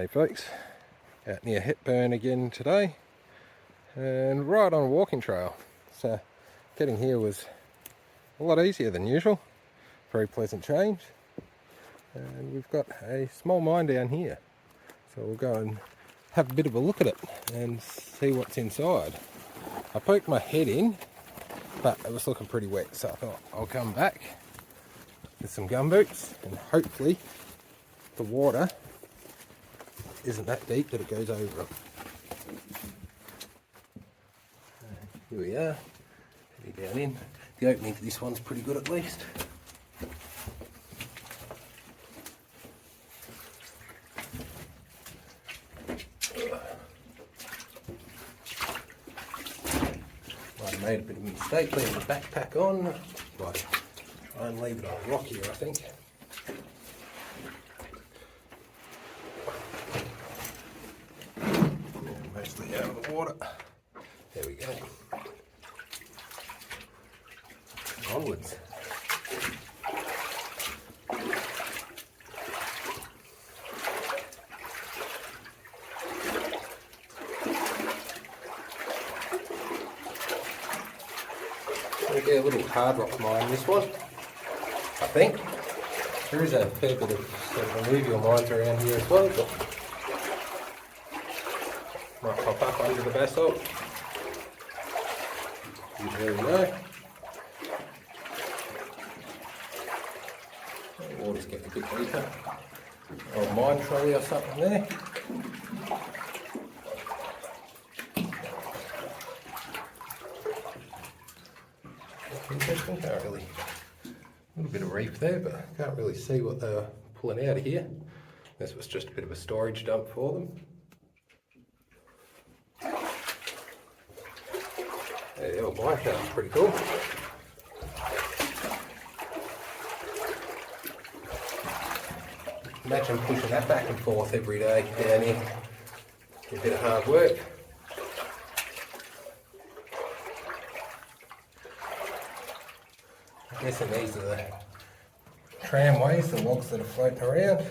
Hey folks, out near Hepburn again today and right on a walking trail. So getting here was a lot easier than usual. Very pleasant change. And we've got a small mine down here. So we'll go and have a bit of a look at it and see what's inside. I poked my head in, but it was looking pretty wet, so I thought I'll come back with some gumboots and hopefully the water isn't that deep that it goes over them. Here we are, heading down in. The opening to this one's pretty good at least. Might have made a bit of a mistake leaving the backpack on. Might try and leave it on rock here, I think. Mostly out of the water. There we go. Onwards. Going to be a little hard rock mine, this one, I think. There is a fair bit of sort of alluvial mines around here as well, but might pop up under the basalt. You never know. The water's getting a bit deeper. Or a mine trolley or something there. Interesting, can't really. A little bit of reef there, but can't really see what they were pulling out of here. This was just a bit of a storage dump for them. Yeah, the old mine shaft's pretty cool. Imagine pushing that back and forth every day down here. A bit of hard work. I'm guessing these are the tramways, the logs that are floating around.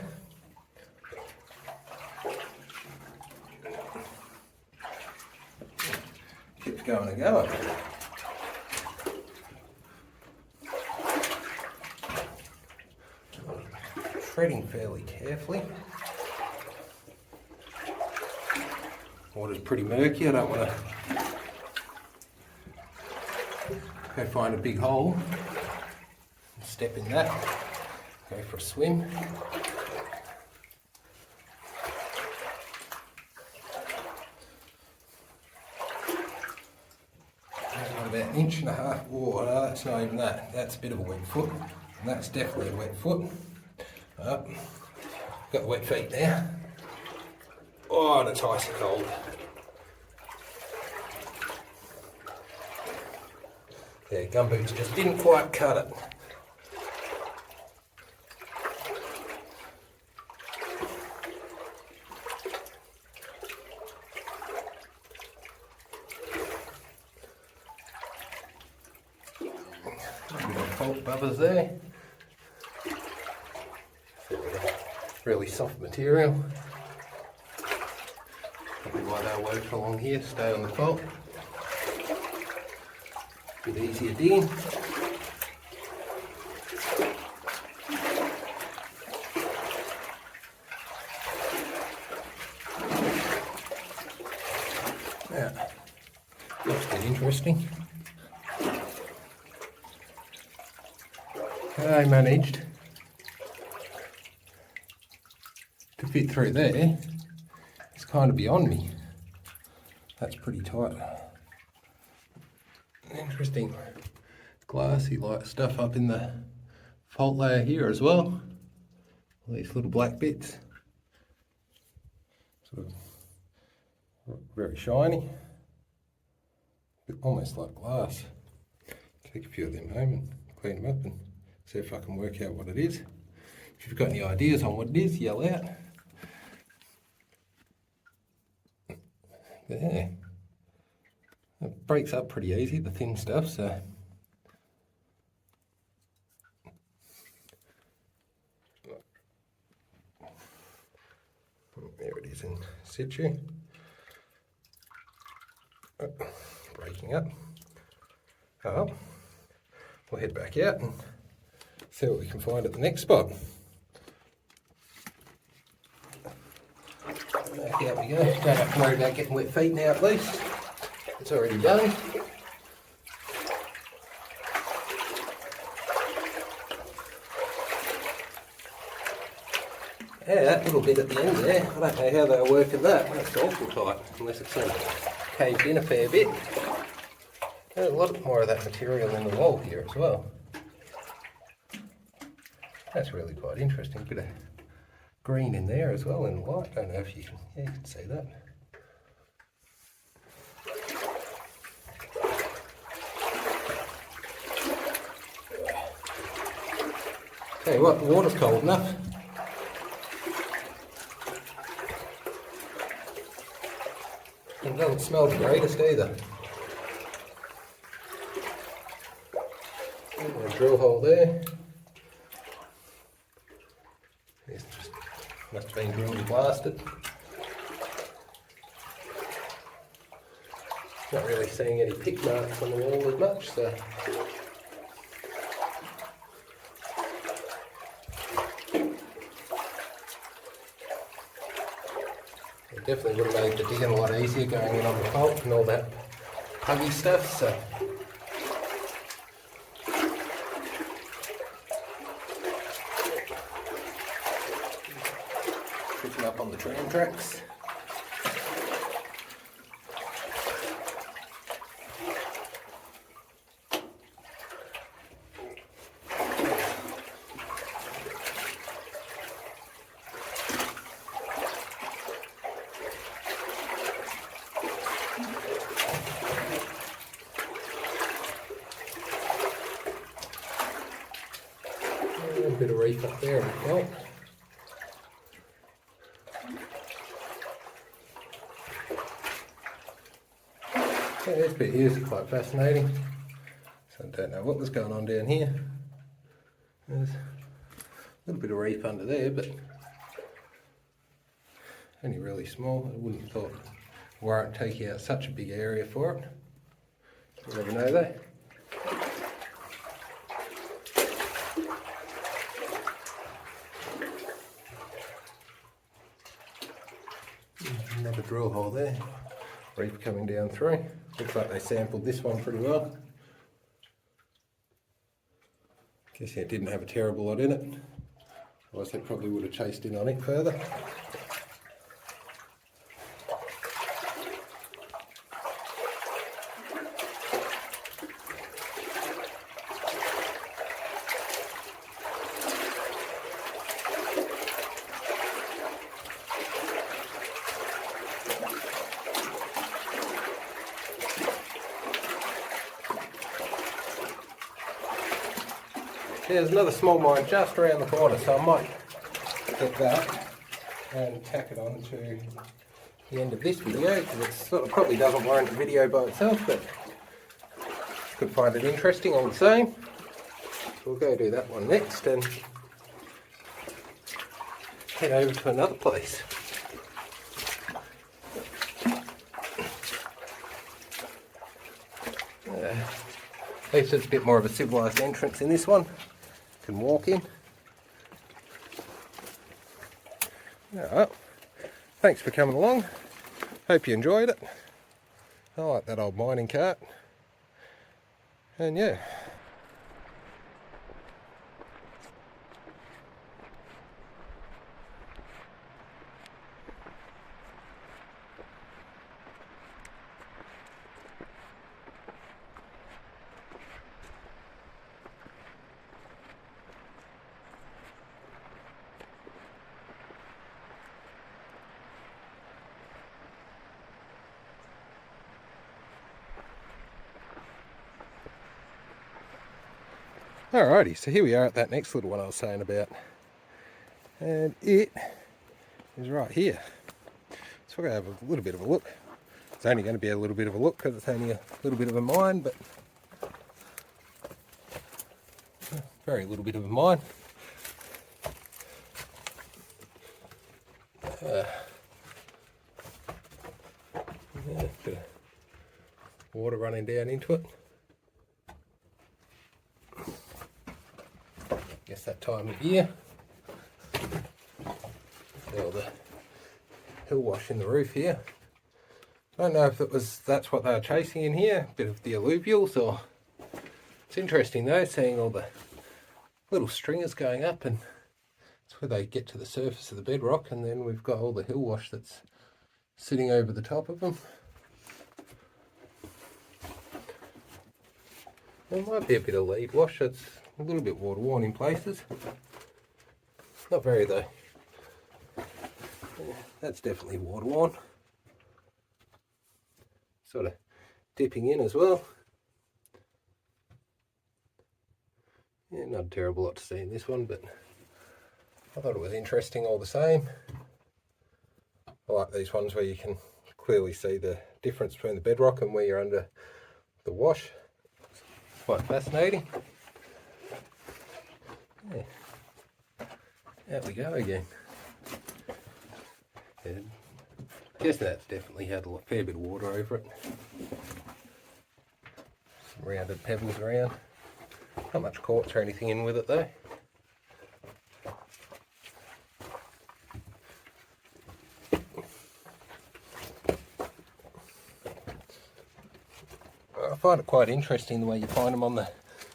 Keeps going and going. Treading fairly carefully. Water's pretty murky, I don't want to go find a big hole, step in that, go for a swim. About an inch and a half water, that's not even that, that's a bit of a wet foot, and that's definitely a wet foot. Oh, got wet feet now. Oh, and it's icy cold. Yeah, gumboots just didn't quite cut it. Fault bubbers there. Really soft material. Probably why they're working along here, stay on the fault. Bit easier digging. Yeah, looks a bit interesting. I managed to fit through there. It's kind of beyond me. That's pretty tight. Interesting. Glassy like stuff up in the fault layer here as well. All these little black bits. Sort of very shiny. Almost like glass. Take a few of them home and clean them up and see if I can work out what it is. If you've got any ideas on what it is, yell out. There. It breaks up pretty easy, the thin stuff, so. There it it's in situ. Oh, breaking up. Oh, we'll head back out and see what we can find at the next spot. Back out we go. Don't have to worry about getting wet feet now at least. It's already done. Yeah, that little bit at the end there, I don't know how they'll work at that. That's awful tight, unless it's caved in a fair bit. There's a lot more of that material in the wall here as well. That's really quite interesting. Bit of green in there as well and white. I don't know if you can see that. Tell you what, the water's cold enough. It doesn't smell the greatest either. A drill hole there. It's just must have been drilled and blasted. Not really seeing any pick marks on the wall as much, so it definitely would have made the digging a lot easier going in on the fault and all that puggy stuff, so picking up on the tram tracks. A bit of reef up there on the fault. Yeah, this bit here is quite fascinating. So I don't know what was going on down here. There's a little bit of reef under there, but only really small. I wouldn't have thought warrant taking out such a big area for it. You never know though. Another drill hole there, reef coming down through. Looks like they sampled this one pretty well. Guess it didn't have a terrible lot in it, otherwise they probably would have chased in on it further. There's another small mine just around the corner, so I might get that and tack it on to the end of this video, because it sort of probably doesn't warrant a video by itself, but could find it interesting all the same. We'll go do that one next and head over to another place. At least it's a bit more of a civilised entrance in this one. Can walk in. Alright, thanks for coming along. Hope you enjoyed it. I like that old mining cart. And yeah. Alrighty, so here we are at that next little one I was saying about, and it is right here. So we're going to have a little bit of a look. It's only going to be a little bit of a look because it's only a little bit of a mine, but very little bit of a mine. water running down into it. Guess that time of year. All the hill wash in the roof here. I don't know if that's what they were chasing in here, a bit of the alluvials, or it's interesting though, seeing all the little stringers going up, and it's where they get to the surface of the bedrock, and then we've got all the hill wash that's sitting over the top of them. There might be a bit of lead wash, it's a little bit water worn in places. Not very though. Yeah, that's definitely water worn. Sort of dipping in as well. Yeah, not a terrible lot to see in this one, but I thought it was interesting all the same. I like these ones where you can clearly see the difference between the bedrock and where you're under the wash. It's quite fascinating. Yeah. There we go again. And I guess that's definitely had a fair bit of water over it. Some rounded pebbles around. Not much quartz or anything in with it though. I find it quite interesting the way you find them on the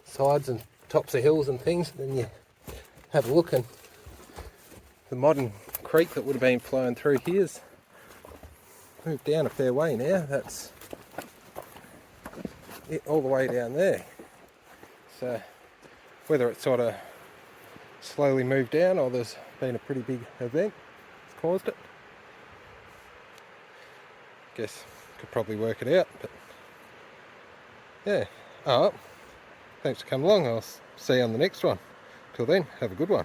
sides and tops of hills and things, and then you have a look, and the modern creek that would have been flowing through here's moved down a fair way now. That's it all the way down there. So whether it's sort of slowly moved down or there's been a pretty big event that's caused it, guess could probably work it out. But yeah, thanks for coming along. I'll see you on the next one. Till then, have a good one.